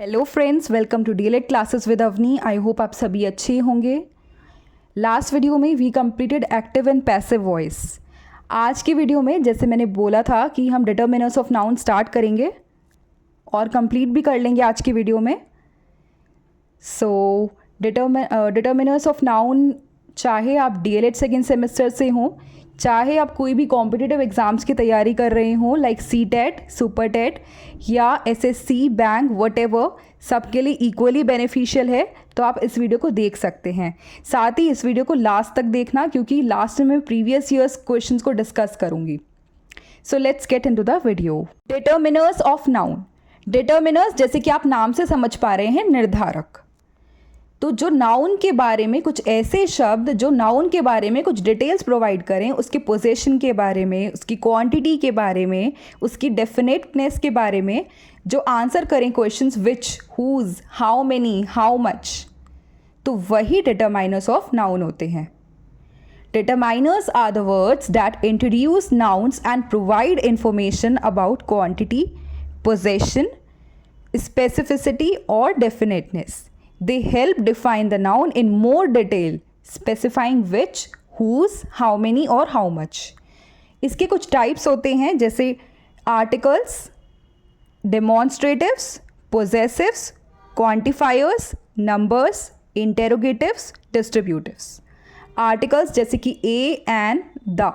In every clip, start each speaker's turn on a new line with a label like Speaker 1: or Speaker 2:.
Speaker 1: Hello friends, welcome to DElEd classes with Avni. I hope आप सभी अच्छे होंगे। लास्ट वीडियो में we completed active and passive voice. आज की वीडियो में जैसे मैंने बोला था कि हम डिटर्मिनर्स ऑफ नाउन स्टार्ट करेंगे और कंप्लीट भी कर लेंगे आज की वीडियो में। सो डिटर्मिनर्स ऑफ नाउन, चाहे आप डीएलएड सेकेंड सेमेस्टर से हों, चाहे आप कोई भी कॉम्पिटिटिव एग्ज़ाम्स की तैयारी कर रहे हों लाइक सीटेट, सुपर टेट या एसएससी, बैंक, व्हाटएवर, सबके लिए इक्वली बेनिफिशियल है। तो आप इस वीडियो को देख सकते हैं। साथ ही इस वीडियो को लास्ट तक देखना, क्योंकि लास्ट में मैं प्रीवियस ईयर्स क्वेश्चंस को डिस्कस करूंगी। So let's get into the video. Determiners of noun. Determiners, जैसे कि आप नाम से समझ पा रहे हैं, निर्धारक। तो जो नाउन के बारे में कुछ ऐसे शब्द जो नाउन के बारे में कुछ डिटेल्स प्रोवाइड करें, उसके पोजीशन के बारे में, उसकी क्वांटिटी के बारे में, उसकी डेफिनेटनेस के बारे में, जो आंसर करें questions which, whose, how many, how much, तो वही डिटरमाइनर्स ऑफ नाउन होते हैं। Determiners are the words that introduce nouns and provide information about quantity, possession, specificity or definiteness. They help define the noun in more detail, specifying which, whose, how many और how much. इसके कुछ types होते हैं, जैसे articles, डेमॉन्स्ट्रेटिव्स, पोजेसिव्स, quantifiers, numbers, इंटेरोगेटिव्स, डिस्ट्रीब्यूटिव्स। Articles जैसे कि ए, N, the,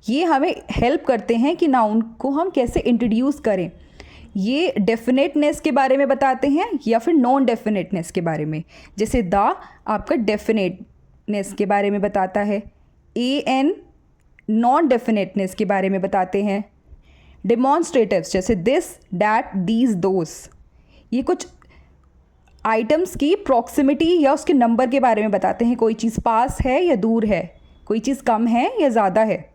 Speaker 1: ये हमें हेल्प करते हैं कि नाउन को हम कैसे इंट्रोड्यूस करें। ये डेफिनेटनेस के बारे में बताते हैं या फिर नॉन डेफिनेटनेस के बारे में। जैसे द आपका डेफिनेटनेस के बारे में बताता है, ए एन नॉन डेफिनेटनेस के बारे में बताते हैं। डेमॉन्स्ट्रेटिव्स जैसे दिस, डैट, दीज, दोस, ये कुछ आइटम्स की प्रॉक्सिमिटी या उसके नंबर के बारे में बताते हैं। कोई चीज़ पास है या दूर है, कोई चीज़ कम है या ज़्यादा है।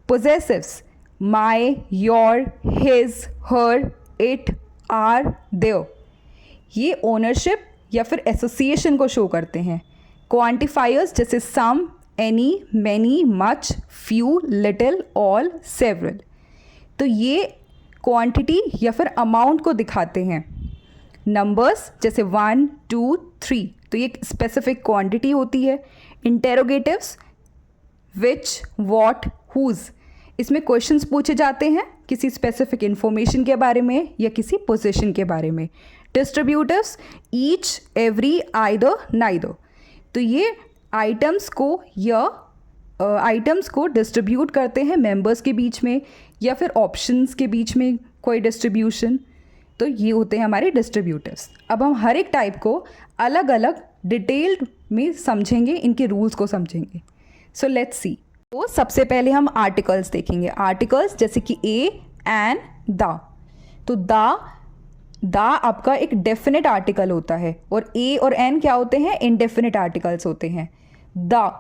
Speaker 1: Possessives my, your, his, her, it, our, their, ये ओनरशिप या फिर एसोसिएशन को शो करते हैं। क्वांटिफायर्स जैसे some, any, many, much, few, little, all, several, तो ये क्वांटिटी या फिर अमाउंट को दिखाते हैं। नंबर्स जैसे 1, 2, 3, तो ये स्पेसिफिक क्वांटिटी होती है। इंटेरोगेटिव्स विच, वॉट, हुज, इसमें क्वेश्चंस पूछे जाते हैं किसी स्पेसिफिक इंफॉर्मेशन के बारे में या किसी पोजीशन के बारे में। डिस्ट्रीब्यूटिव्स ईच, एवरी, आइदर, नाइदर, तो ये आइटम्स को डिस्ट्रीब्यूट करते हैं मेंबर्स के बीच में या फिर ऑप्शंस के बीच में कोई डिस्ट्रीब्यूशन, तो ये होते हैं हमारे डिस्ट्रीब्यूटिव्स। अब हम हर एक टाइप को अलग अलग डिटेल्ड में समझेंगे, इनके रूल्स को समझेंगे। So let's see. तो सबसे पहले हम आर्टिकल्स देखेंगे। आर्टिकल्स जैसे कि ए, एन, द, तो द आपका एक डेफिनेट आर्टिकल होता है और ए और एन क्या होते हैं, इनडेफिनेट आर्टिकल्स होते हैं। द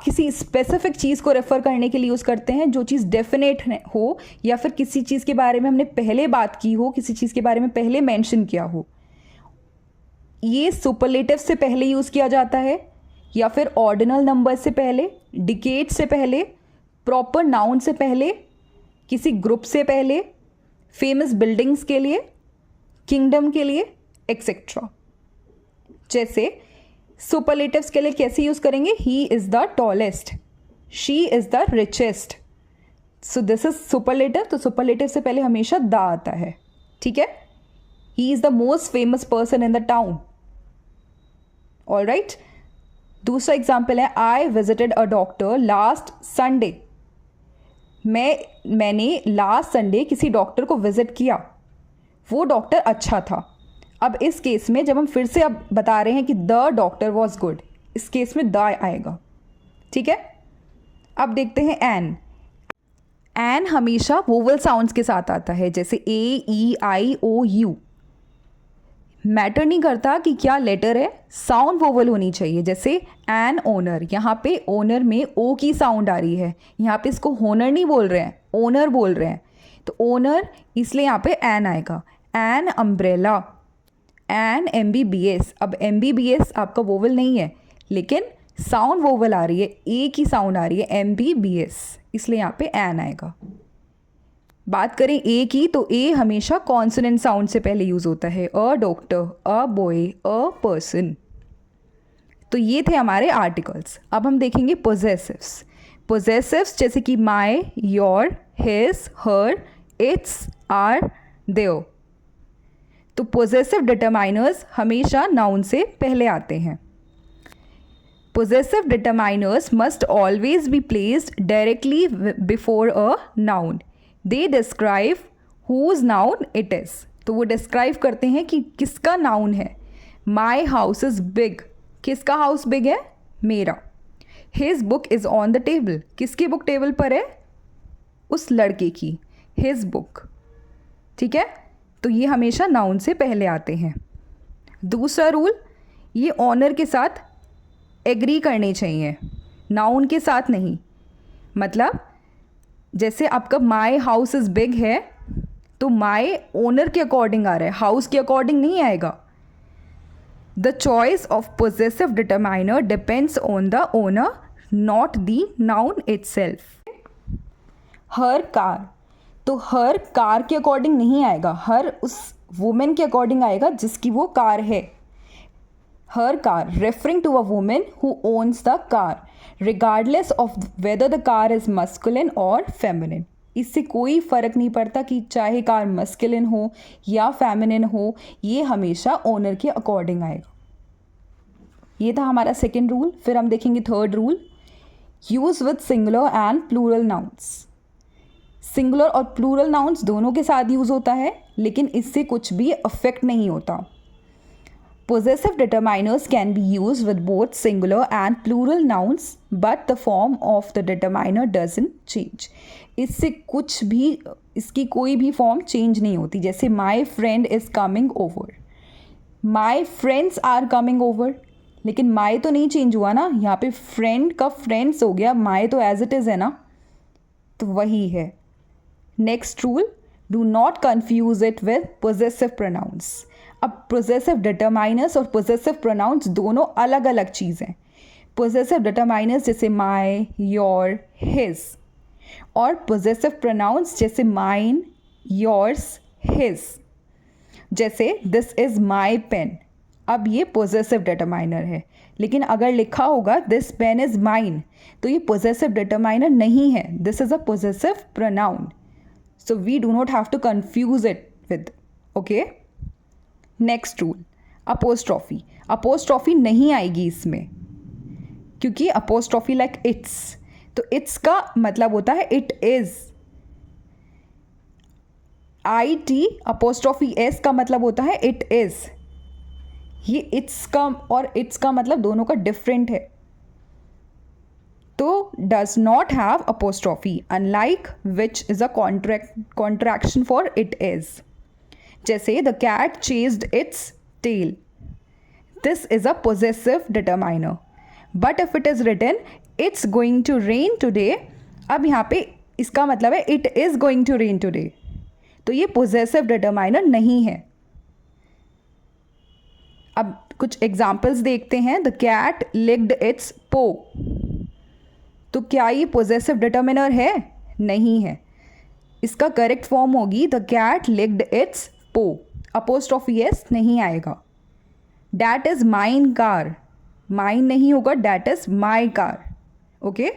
Speaker 1: किसी स्पेसिफिक चीज़ को रेफर करने के लिए यूज़ करते हैं, जो चीज़ डेफिनेट हो या फिर किसी चीज़ के बारे में हमने पहले बात की हो, किसी चीज़ के बारे में पहले मेंशन किया हो। ये सुपरलेटिव से पहले यूज़ किया जाता है या फिर ऑर्डिनल नंबर से पहले, डिकेड से पहले, प्रॉपर नाउन से पहले, किसी ग्रुप से पहले, फेमस बिल्डिंग्स के लिए, किंगडम के लिए, एक्सेट्रा। जैसे सुपरलेटिव्स के लिए कैसे यूज करेंगे, he is the tallest, she is the richest, so this is superlative. तो सुपरलेटिव से पहले हमेशा द आता है, ठीक है। He is the most famous person in the town, all right. दूसरा एग्जाम्पल है, I visited a doctor last Sunday, मैंने लास्ट संडे किसी डॉक्टर को विजिट किया, वो डॉक्टर अच्छा था। अब इस केस में जब हम फिर से अब बता रहे हैं कि द डॉक्टर वॉज गुड, इस केस में द आएगा, ठीक है। अब देखते हैं एन। एन हमेशा वोवल साउंड्स के साथ आता है, जैसे ए, ई, आई, ओ, यू। मैटर नहीं करता कि क्या लेटर है, साउंड वोवल होनी चाहिए। जैसे एन ओनर, यहाँ पे ओनर में ओ की साउंड आ रही है, यहाँ पे इसको होनर नहीं बोल रहे हैं, ओनर बोल रहे हैं, तो ओनर, इसलिए यहाँ पे एन आएगा। An umbrella, an MBBS। अब MBBS आपका वोवल नहीं है, लेकिन साउंड वोवल आ रही है, ए की साउंड आ रही है, MBBS, इसलिए यहाँ पे एन आएगा। बात करें ए की तो ए हमेशा कॉन्सोनेंट साउंड से पहले यूज़ होता है, a doctor, a boy, a person. तो ये थे हमारे आर्टिकल्स। अब हम देखेंगे पोजेसिव्स। पोजेसिव्स जैसे कि my, your, his, her, its, our, their. तो पोजेसिव डिटरमाइनर्स हमेशा नाउन से पहले आते हैं। Possessive determiners must always be placed directly before a noun. They describe whose noun it is. तो वो डिस्क्राइब करते हैं कि किसका नाउन है। My house is big. किसका हाउस बिग है? मेरा। His book is on the table. किसकी बुक टेबल पर है? उस लड़के की। His book. ठीक है, तो ये हमेशा नाउन से पहले आते हैं। दूसरा रूल, ये ऑनर के साथ एग्री करने चाहिए, नाउन के साथ नहीं। मतलब जैसे आपका माई हाउस इज़ बिग है तो माई ओनर के अकॉर्डिंग आ रहा है, हाउस के अकॉर्डिंग नहीं आएगा। The choice of possessive determiner depends on the owner, not the noun itself. Her car, तो हर कार के अकॉर्डिंग नहीं आएगा, हर उस वुमेन के अकॉर्डिंग आएगा जिसकी वो कार है। Her car, referring to a woman who owns the car, regardless of whether the car is masculine or feminine. इससे कोई फ़र्क नहीं पड़ता कि चाहे कार मस्कुलिन हो या फेमिनिन हो, ये हमेशा ओनर के अकॉर्डिंग आएगा। ये था हमारा सेकेंड रूल। फिर हम देखेंगे third rule, use with singular and plural nouns. Singular और प्लूरल नाउन्स दोनों के साथ यूज़ होता है, लेकिन इससे कुछ भी अफेक्ट नहीं होता। Possessive determiners can be used with both singular and plural nouns, but the form of the determiner doesn't change. इससे कुछ भी, इसकी कोई भी फॉर्म चेंज नहीं होती। जैसे my friend is coming over, my friends are coming over, लेकिन my तो नहीं चेंज हुआ ना, यहाँ पे friend का friends हो गया, my तो as it is है ना, तो वही है। Next rule, do not confuse it with possessive pronouns. अब पोजेसिव डिटरमाइनर्स और पोजेसिव प्रोनाउंस दोनों अलग अलग चीज़ हैं। पोजेसिव डिटरमाइनर्स जैसे माई, योर, हिज, और पोजेसिव प्रोनाउंस जैसे माइन, योर्स, हिज। जैसे दिस इज़ माई पेन, अब ये पोजेसिव डिटरमाइनर है, लेकिन अगर लिखा होगा दिस पेन इज़ माइन तो ये पोजेसिव डिटरमाइनर नहीं है, this is a possessive pronoun. So we do not have to confuse it with, okay. Next rule, apostrophe. Apostrophe नहीं आएगी इसमें, क्योंकि अपोस्ट्रॉफी लाइक इट्स, तो इट्स का मतलब होता है it is. I T apostrophe S का मतलब होता है इट इज़। ये इट्स का और इट्स का मतलब दोनों का डिफरेंट है। तो does not have apostrophe, unlike which is a contraction for it is. जैसे the cat chased its tail, this is a possessive determiner. But if it is written it's going to rain today, अब यहाँ पे इसका मतलब है it is going to rain today, तो ये possessive determiner नहीं है। अब कुछ एग्जाम्पल्स देखते हैं। द कैट लिक्ड इट्स पो, तो क्या ये पोजेसिव डिटरमिनर है? नहीं है। इसका करेक्ट फॉर्म होगी the cat licked its paw, apostrophe S नहीं आएगा। That is mine car, mine नहीं होगा, that is my car, okay.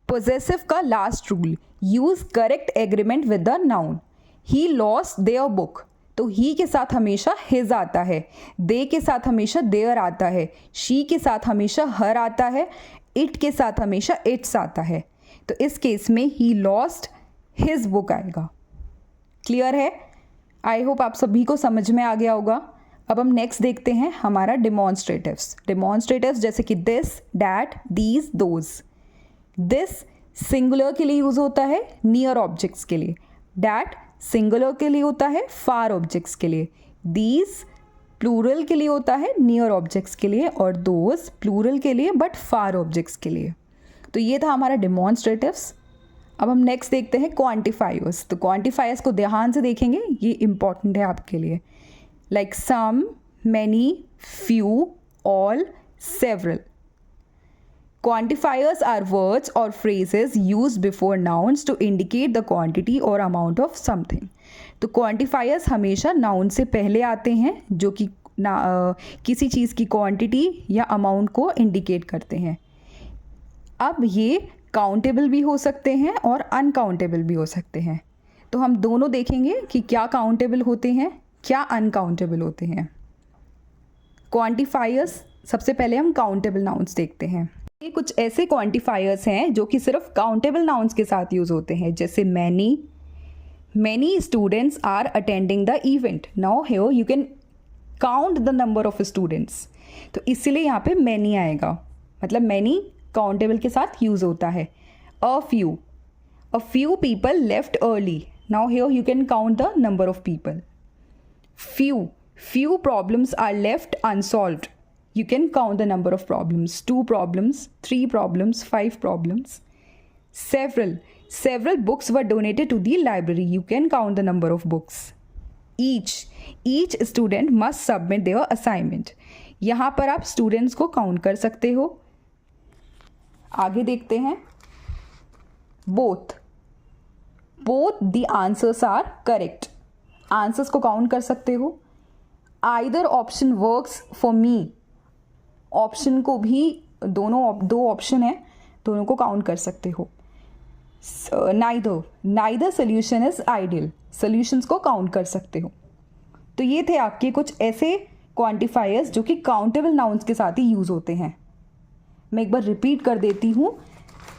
Speaker 1: Possessive का last rule, use correct agreement with the noun. He lost their book, तो he के साथ हमेशा his आता है, दे के साथ हमेशा देयर आता है, शी के साथ हमेशा हर आता है, इट के साथ हमेशा इट्स आता है। तो इस केस में ही लॉस्ट हिज बुक आएगा। क्लियर है? आई होप आप सभी को समझ में आ गया होगा। अब हम नेक्स्ट देखते हैं हमारा डिमॉन्स्ट्रेटिव्स। डिमॉन्स्ट्रेटिव्स जैसे कि this, that, these, those. This singular के लिए यूज़ होता है नियर ऑब्जेक्ट्स के लिए, डैट सिंगुलर के लिए होता है फार ऑब्जेक्ट्स के लिए, दीज प्लूरल के लिए होता है नियर ऑब्जेक्ट्स के लिए, और दोज प्लूरल के लिए बट फार ऑब्जेक्ट्स के लिए। तो ये था हमारा डिमॉन्स्ट्रेटिव्स। अब हम नेक्स्ट देखते हैं क्वांटिफायर्स। तो क्वांटिफायर्स को ध्यान से देखेंगे, ये इंपॉर्टेंट है आपके लिए। Like some, many, few, all, several. Quantifiers are words or phrases used before nouns to indicate the quantity or amount of something. तो quantifiers हमेशा noun से पहले आते हैं जो कि किसी चीज़ की क्वांटिटी या अमाउंट को इंडिकेट करते हैं. अब ये काउंटेबल भी हो सकते हैं और अनकाउंटेबल भी हो सकते हैं. तो हम दोनों देखेंगे कि क्या काउंटेबल होते हैं, क्या अनकाउंटेबल होते हैं. क्वांटिफायर्स, सबसे पहले हम काउंटेबल नाउन्स देखते हैं. ये कुछ ऐसे क्वांटिफायर्स हैं जो कि सिर्फ काउंटेबल नाउन्स के साथ यूज़ होते हैं, जैसे many students are attending the event. Now here you can count the number of students. तो इसलिए यहाँ पे मैनी आएगा, मतलब मैनी काउंटेबल के साथ यूज़ होता है. A few people left early. Now here you can count the number of people. few problems are left unsolved. You can count the number of problems. 2 problems, 3 problems, 5 problems. Several books were donated to the library. You can count the number of books. Each student must submit their assignment. यहाँ पर आप students को count कर सकते हो. आगे देखते हैं. Both the answers are correct. Answers को काउंट कर सकते हो. Either option works for me. Option को भी दो ऑप्शन है, दोनों को काउंट कर सकते हो. Neither solution is ideal. Solutions को काउंट कर सकते हो. तो ये थे आपके कुछ ऐसे क्वांटिफायर्स जो कि काउंटेबल नाउन्स के साथ ही यूज़ होते हैं. मैं एक बार रिपीट कर देती हूँ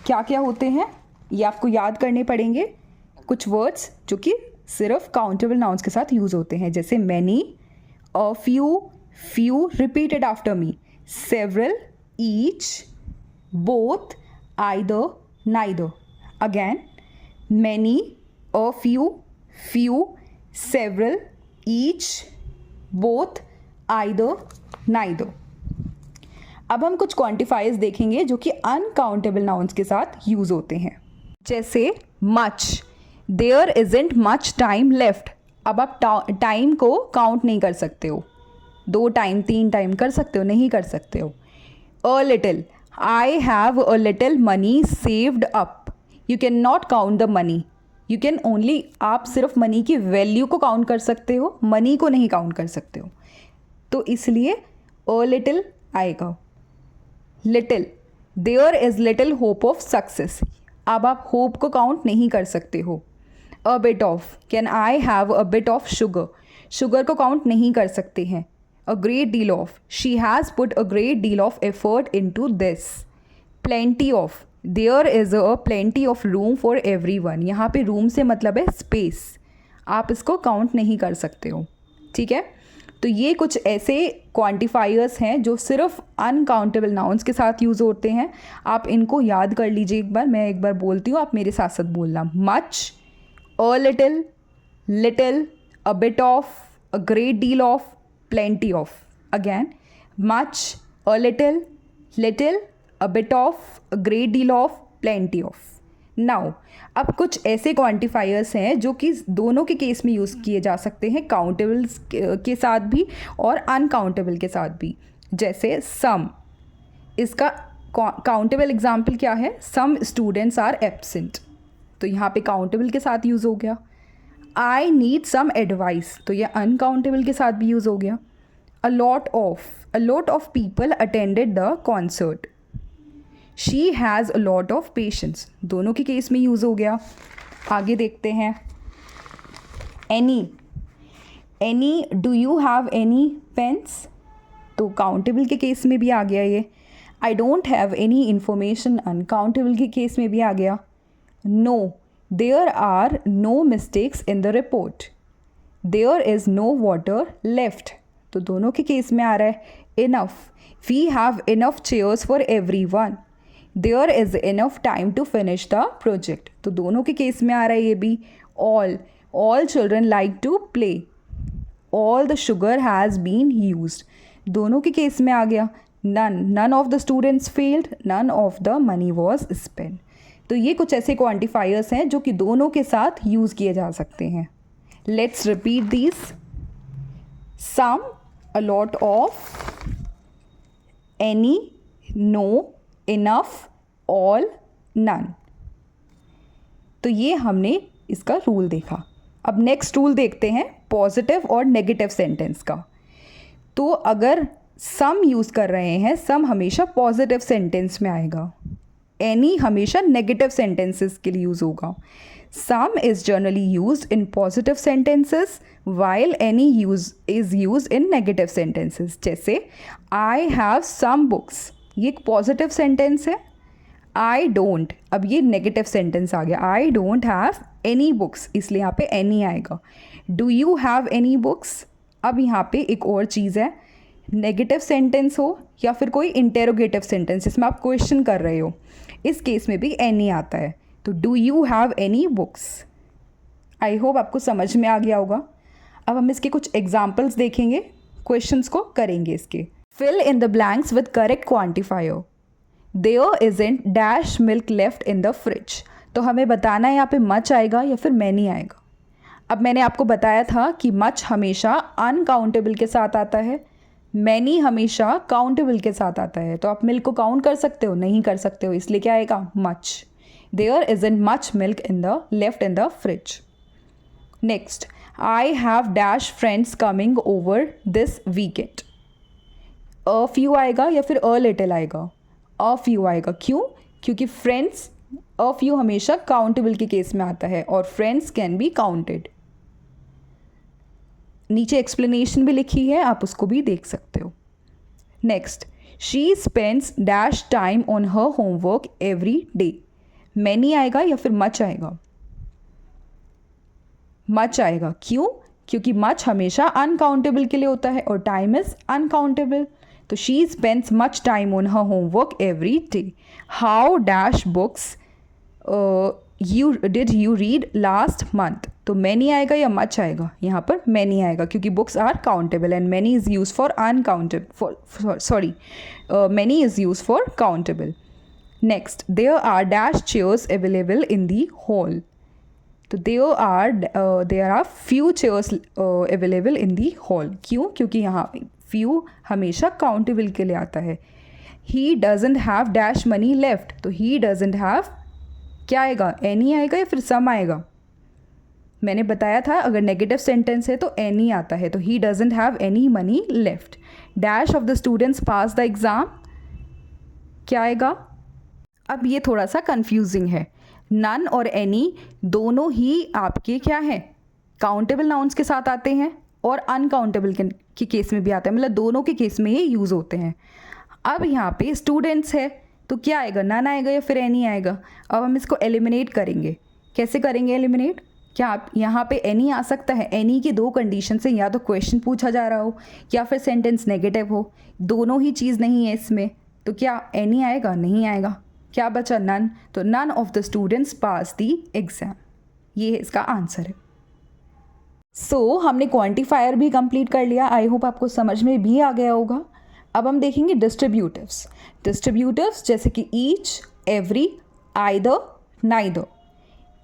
Speaker 1: क्या क्या होते हैं. ये आपको याद करने पड़ेंगे. कुछ वर्ड्स जो कि सिर्फ काउंटेबल नाउन्स के साथ यूज़ होते हैं, जैसे many, a few repeated after me, several, each, both, either, neither. Again, many, a few, several, each, both, either, neither. अब हम कुछ क्वांटिफायर्स देखेंगे जो कि अनकाउंटेबल नाउन्स के साथ यूज़ होते हैं, जैसे much. There isn't much time left. अब आप टाइम को काउंट नहीं कर सकते हो. 2 टाइम 3 टाइम कर सकते हो, नहीं कर सकते हो. A little. I have a little money saved up. You can not count the money. You can only, आप सिर्फ मनी की वैल्यू को काउंट कर सकते हो, मनी को नहीं काउंट कर सकते हो. तो इसलिए अ लिटिल आएगा. Little. There is little hope of success. अब आप होप को काउंट नहीं कर सकते हो. A bit of. Can I have a bit of sugar. Sugar को काउंट नहीं कर सकते हैं. A great deal of. She has put a great deal of effort into this. Plenty of. There is a plenty of room for everyone. यहाँ पे room से मतलब है स्पेस. आप इसको काउंट नहीं कर सकते हो. ठीक है. तो ये कुछ ऐसे क्वांटिफायर्स हैं जो सिर्फ अनकाउंटेबल नाउन्स के साथ यूज़ होते हैं. आप इनको याद कर लीजिए एक बार. मैं एक बार बोलती हूँ, आप मेरे साथ साथ बोलना. Much, a little, a bit of, a great deal of, plenty of. Again, much, a little, a bit of, a great deal of, plenty of. Now, अब कुछ ऐसे क्वांटिफायर्स हैं जो कि दोनों के केस में यूज़ किए जा सकते हैं, काउंटेबल्स के साथ भी और अनकाउंटेबल के साथ भी. जैसे सम. इसका काउंटेबल एग्जाम्पल क्या है? Some students are absent. तो यहाँ पे काउंटेबल के साथ यूज़ हो गया. I need some advice. तो ये अनकाउंटेबल के साथ भी यूज़ हो गया. A lot of people attended the concert. She has a lot of patience. दोनों के केस में यूज़ हो गया. आगे देखते हैं. Any. Do you have any pens. तो काउंटेबल के केस में भी आ गया ये. I don't have any information. Uncountable के केस में भी आ गया. No, there are no mistakes in the report. There is no water left. तो दोनों के केस में आ रहा है. Enough. We have enough chairs for everyone. There is enough time to finish the project. तो दोनों के केस में आ रहा है ये भी. All children like to play. All the sugar has been used. दोनों के केस में आ गया. None of the students failed. None of the money was spent. तो ये कुछ ऐसे क्वांटिफायर्स हैं जो कि दोनों के साथ यूज़ किए जा सकते हैं. Let's repeat this. Some, a lot of, any, no, enough, all, none. तो ये हमने इसका रूल देखा। अब नेक्स्ट रूल देखते हैं पॉजिटिव और नेगेटिव सेंटेंस का। तो अगर सम यूज़ कर रहे हैं, सम हमेशा पॉजिटिव सेंटेंस में आएगा, एनी हमेशा नेगेटिव सेंटेंसेस के लिए यूज़ होगा। सम is generally used in positive sentences while any is used in negative sentences. जैसे आई हैव सम बुक्स, ये एक पॉजिटिव सेंटेंस है। आई डोंट, अब ये नेगेटिव सेंटेंस आ गया, आई डोंट हैव एनी बुक्स, इसलिए यहाँ पे एनी आएगा। Do you have any books, अब यहाँ पे एक और चीज़ है, नेगेटिव सेंटेंस हो या फिर कोई इंटेरोगेटिव सेंटेंस जिसमें आप क्वेश्चन कर रहे हो, इस केस में भी एनी आता है। तो do you have any books. I hope आपको समझ में आ गया होगा। अब हम इसके कुछ एग्जाम्पल्स देखेंगे, क्वेश्चंस को करेंगे इसके। Fill in the blanks with correct quantifier. There isn't dash milk left in the fridge. तो हमें बताना है यहाँ पे मच आएगा या फिर मैनी आएगा। अब मैंने आपको बताया था कि मच हमेशा अनकाउंटेबल के साथ आता है, मैनी हमेशा काउंटेबल के साथ आता है। तो आप मिल्क को काउंट कर सकते हो, नहीं कर सकते हो, इसलिए क्या आएगा, much. There isn't much milk in the left in the fridge. Next, I have dash friends coming over this weekend. A few आएगा या फिर अ लिटिल आएगा, अ फ्यू आएगा। क्यों? क्योंकि फ्रेंड्स, अ फ्यू हमेशा काउंटेबल के केस में आता है और फ्रेंड्स कैन बी काउंटेड। नीचे एक्सप्लेनेशन भी लिखी है, आप उसको भी देख सकते हो। Next, she spends dash time on her homework every day. Many आएगा या फिर मच आएगा, मच आएगा। क्यों? क्योंकि मच हमेशा अनकाउंटेबल के लिए होता है और टाइम इज अनकाउंटेबल। तो she spends much time on her homework every day. How dash books did you read last month. तो मैनी आएगा या मच आएगा, यहाँ पर मैनी आएगा क्योंकि books are countable and many is use for uncountable, sorry, many is use for countable. Next, there are dash chairs available in the hall. तो there are few chairs available in the hall. क्यों? क्योंकि यहाँ few हमेशा countable के लिए आता है। He doesn't have dash money left. तो ही डजंट हैव क्या आएगा, एनी आएगा या फिर सम आएगा। मैंने बताया था अगर नेगेटिव सेंटेंस है तो एनी आता है। तो he doesn't have any money left. Dash of the students pass the exam, क्या आएगा। अब ये थोड़ा सा कंफ्यूजिंग है, नन और एनी दोनों ही आपके क्या हैं, काउंटेबल नाउन्स के साथ आते हैं और अनकाउंटेबल के केस में भी आता है, मतलब दोनों के केस में ये यूज़ होते हैं। अब यहाँ पे स्टूडेंट्स है तो क्या आएगा, नन आएगा या फिर एनी आएगा। अब हम इसको एलिमिनेट करेंगे। कैसे करेंगे एलिमिनेट? क्या आप यहाँ पे एनी आ सकता है। एनी की दो कंडीशन से, या तो क्वेश्चन पूछा जा रहा हो या फिर सेंटेंस नेगेटिव हो, दोनों ही चीज़ नहीं है इसमें। तो क्या एनी आएगा, नहीं आएगा। क्या बचा, नन। तो none of the students pass the exam, ये इसका आंसर है। सो हमने क्वांटिफायर भी कंप्लीट कर लिया। आई होप आपको समझ में भी आ गया होगा। अब हम देखेंगे डिस्ट्रीब्यूटिव्स। डिस्ट्रीब्यूटिव्स जैसे कि each, every, either, neither.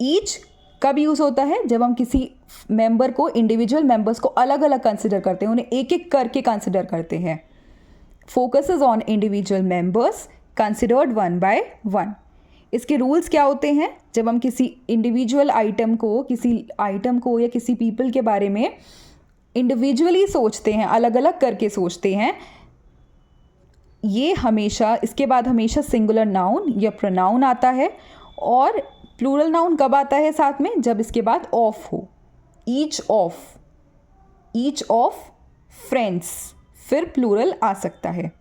Speaker 1: Each कब यूज़ होता है, जब हम किसी मेंबर को, इंडिविजुअल मेंबर्स को अलग अलग कंसिडर करते हैं, उन्हें एक एक करके कंसिडर करते हैं। Focuses on individual members considered one by one. इसके रूल्स क्या होते हैं, जब हम किसी इंडिविजुअल आइटम को या किसी पीपल के बारे में इंडिविजुअली सोचते हैं, अलग अलग करके सोचते हैं, ये हमेशा, इसके बाद हमेशा सिंगुलर नाउन या प्रोनाउन आता है। और प्लूरल नाउन कब आता है साथ में, जब इसके बाद ऑफ हो। ईच ऑफ फ्रेंड्स, फिर प्लूरल आ सकता है।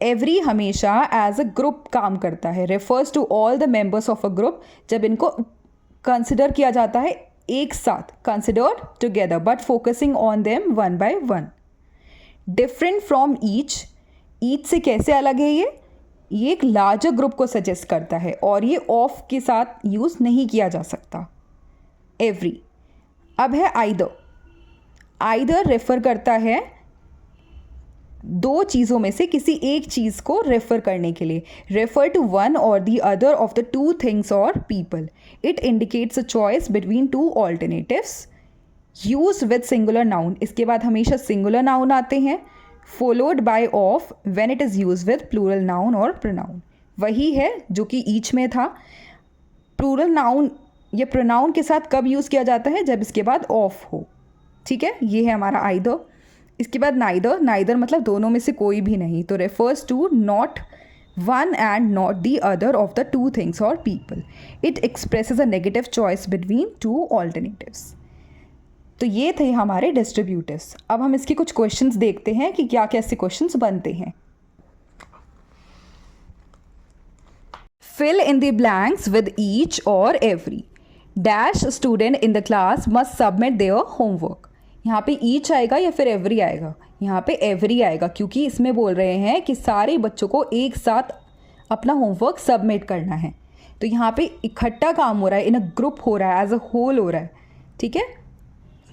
Speaker 1: एवरी हमेशा एज अ ग्रुप काम करता है, refers to all the members of a group, जब इनको कंसिडर किया जाता है एक साथ, considered together but focusing on them one by one. Different from each से कैसे अलग है ये एक लार्जर ग्रुप को सजेस्ट करता है और ये ऑफ के साथ यूज़ नहीं किया जा सकता। एवरी। अब है आइदर रेफर करता है दो चीज़ों में से किसी एक चीज़ को रेफर करने के लिए, refer to one or the other of the two things or people. It indicates a choice between two alternatives. Use with singular noun, इसके बाद हमेशा सिंगुलर नाउन आते हैं। Followed by of when it is use with plural noun और pronoun. वही है जो कि ईच में था। प्लूरल नाउन या प्रोनाउन के साथ कब यूज़ किया जाता है? जब इसके बाद ऑफ हो। ठीक है, ये है हमारा आइदर। इसके बाद नाइदर। नाइदर मतलब दोनों में से कोई भी नहीं, तो refers to not one and not the other of the two things or people. It expresses a negative choice between two alternatives. तो ये थे हमारे डिस्ट्रीब्यूटिव्स। अब हम इसके कुछ क्वेश्चंस देखते हैं कि क्या कैसे क्वेश्चंस बनते हैं। Fill in the blanks with each or every. Dash student in the class must submit their homework. यहाँ पे each आएगा या फिर every आएगा? यहाँ पे every आएगा, क्योंकि इसमें बोल रहे हैं कि सारे बच्चों को एक साथ अपना होमवर्क सबमिट करना है। तो यहाँ पे इकट्ठा काम हो रहा है, इन अ ग्रुप हो रहा है, एज अ होल हो रहा है। ठीक है,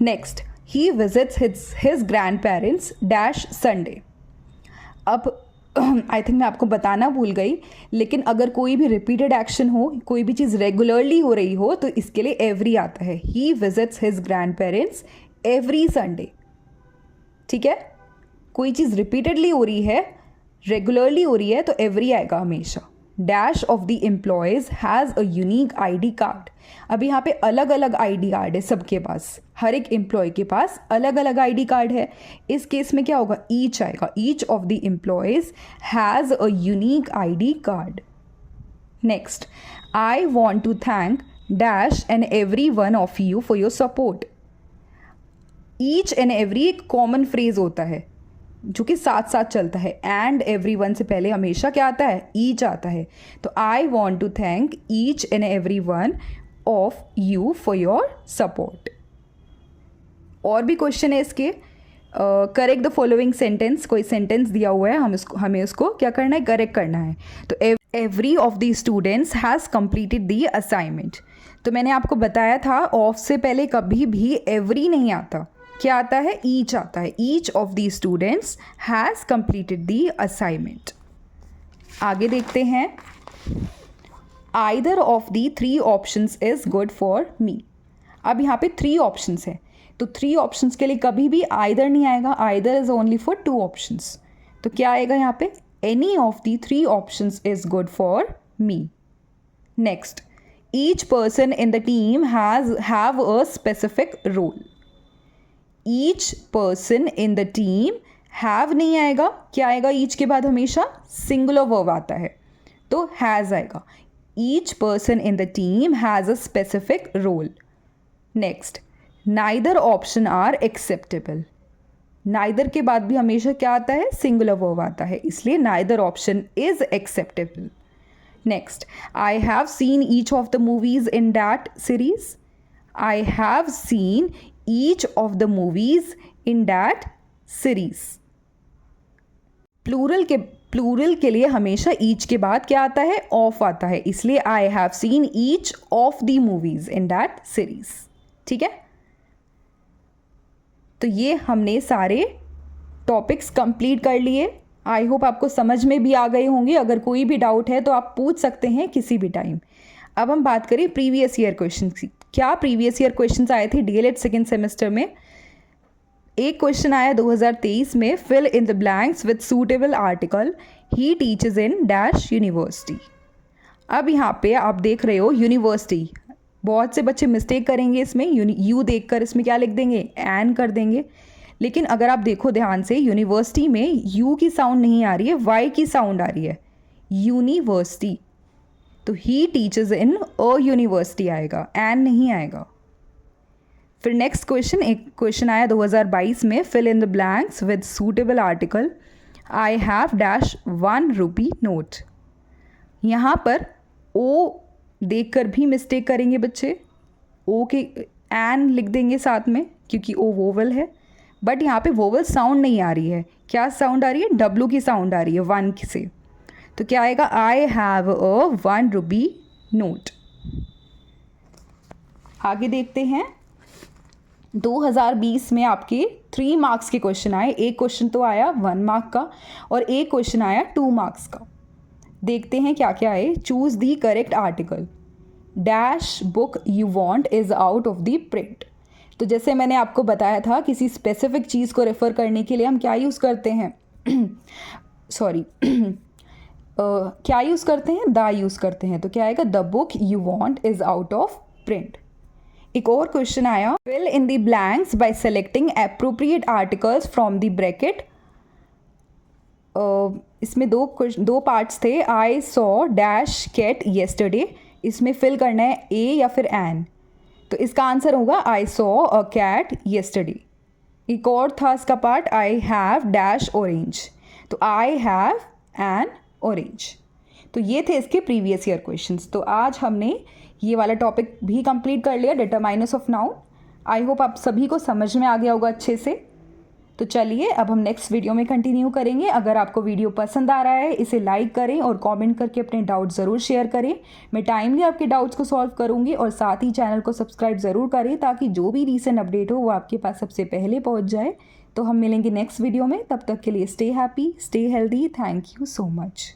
Speaker 1: next, he visits his grandparents dash Sunday. अब आई थिंक मैं आपको बताना भूल गई, लेकिन अगर कोई भी रिपीटेड एक्शन हो, कोई भी चीज़ रेगुलरली हो रही हो, तो इसके लिए एवरी आता है। He visits his grandparents every Sunday. ठीक है, कोई चीज़ रिपीटेडली हो रही है, रेगुलरली हो रही है, तो एवरी आएगा हमेशा। Dash of the employees has a unique ID card. अब यहाँ पे अलग अलग ID कार्ड है सबके पास, हर एक एम्प्लॉय के पास अलग अलग ID कार्ड है। इस केस में क्या होगा? ईच आएगा। Each of the employees has a unique ID card. Next, I want to thank dash and every one of you for your support. Each and every एक कॉमन फ्रेज होता है जो कि साथ साथ चलता है। एंड एवरी वन से पहले हमेशा क्या आता है? ईच आता है। तो I want to thank each and every one of you for your support. और भी क्वेश्चन है इसके। Correct the following sentence. कोई सेंटेंस दिया हुआ है, हमें उसको क्या करना है? करेक्ट करना है। तो every of the students has completed the assignment. तो मैंने आपको बताया था ऑफ से पहले कभी भी एवरी नहीं आता, क्या आता है? ईच आता है। Each of the students has completed the assignment. आगे देखते हैं। Either of the 3 options is good for मी। अब यहाँ पे 3 ऑप्शंस है, तो 3 ऑप्शंस के लिए कभी भी आइदर नहीं आएगा। Either is only for 2 options. तो क्या आएगा यहाँ पे? Any of the 3 options is good for me. Next, each person in the team have a specific role. Each person in the team, have नहीं आएगा, क्या आएगा? ईच के बाद हमेशा सिंगुलर वर्ब आता है, तो हैज़ आएगा। Each person in the team has a specific role. Next, neither option are acceptable. Neither के बाद भी हमेशा क्या आता है? सिंगुलर वर्ब आता है, इसलिए neither option is acceptable. Next, I have seen each of the movies in that series. आई हैव सीन each of the movies in that series. Plural के लिए हमेशा each के बाद क्या आता है? ऑफ आता है, इसलिए I have seen each of the movies in that series. ठीक है, तो ये हमने सारे टॉपिक्स कंप्लीट कर लिए। आई होप आपको समझ में भी आ गए होंगे। अगर कोई भी डाउट है तो आप पूछ सकते हैं किसी भी टाइम। अब हम बात करें प्रीवियस ईयर क्वेश्चन की। क्या प्रीवियस ईयर क्वेश्चंस आए थे डीएलएड सेकेंड सेमेस्टर में? एक क्वेश्चन आया 2023 में, fill in the blanks with suitable article, he teaches in dash university. अब यहाँ पे आप देख रहे हो यूनिवर्सिटी, बहुत से बच्चे मिस्टेक करेंगे इसमें, यू देखकर इसमें क्या लिख देंगे? एन कर देंगे। लेकिन अगर आप देखो ध्यान से, यूनिवर्सिटी में यू की साउंड नहीं आ रही है, वाई की साउंड आ रही है, यूनिवर्सिटी। तो ही टीचर्स इन अ यूनिवर्सिटी आएगा, एन नहीं आएगा। फिर नेक्स्ट क्वेश्चन, एक क्वेश्चन आया 2022 में, fill in the blanks with suitable article, I have dash 1 rupee note. यहाँ पर ओ देखकर भी मिस्टेक करेंगे बच्चे, ओ के एन लिख देंगे साथ में, क्योंकि ओ वोवल है। बट यहाँ पे वोवल साउंड नहीं आ रही है, क्या साउंड आ रही है? डब्लू की साउंड आ रही है 1 से। तो क्या आएगा? आई हैव अ 1 रुपी नोट। आगे देखते हैं। 2020 में आपके 3 मार्क्स के क्वेश्चन आए। एक क्वेश्चन तो आया 1 मार्क का और एक क्वेश्चन आया 2 मार्क्स का। देखते हैं क्या क्या है। Choose the correct article, dash book you want is out of the print. तो जैसे मैंने आपको बताया था, किसी स्पेसिफिक चीज़ को रेफर करने के लिए हम क्या यूज़ करते हैं? सॉरी क्या यूज़ करते हैं, द यूज़ करते हैं, तो क्या आएगा, the book you want is out of print. एक और क्वेश्चन आया, fill in the blanks by selecting appropriate articles from the bracket. इसमें दो पार्ट्स थे, I saw dash cat yesterday, इसमें फिल करना है ए या फिर एन, तो इसका आंसर होगा I saw a cat yesterday. एक और था इसका part, I have dash orange, तो आई हैव एन ऑरेंज। तो ये थे इसके प्रीवियस ईयर क्वेश्चंस। तो आज हमने ये वाला टॉपिक भी कंप्लीट कर लिया, determiners of noun. I hope आप सभी को समझ में आ गया होगा अच्छे से। तो चलिए अब हम नेक्स्ट वीडियो में कंटिन्यू करेंगे। अगर आपको वीडियो पसंद आ रहा है इसे लाइक करें और कमेंट करके अपने डाउट ज़रूर शेयर करें। मैं टाइमली आपके डाउट्स को सॉल्व करूंगी, और साथ ही चैनल को सब्सक्राइब ज़रूर करें ताकि जो भी रीसेंट अपडेट हो वो आपके पास सबसे पहले पहुंच जाए। तो हम मिलेंगे नेक्स्ट वीडियो में, तब तक के लिए stay happy, stay healthy. Thank you so much.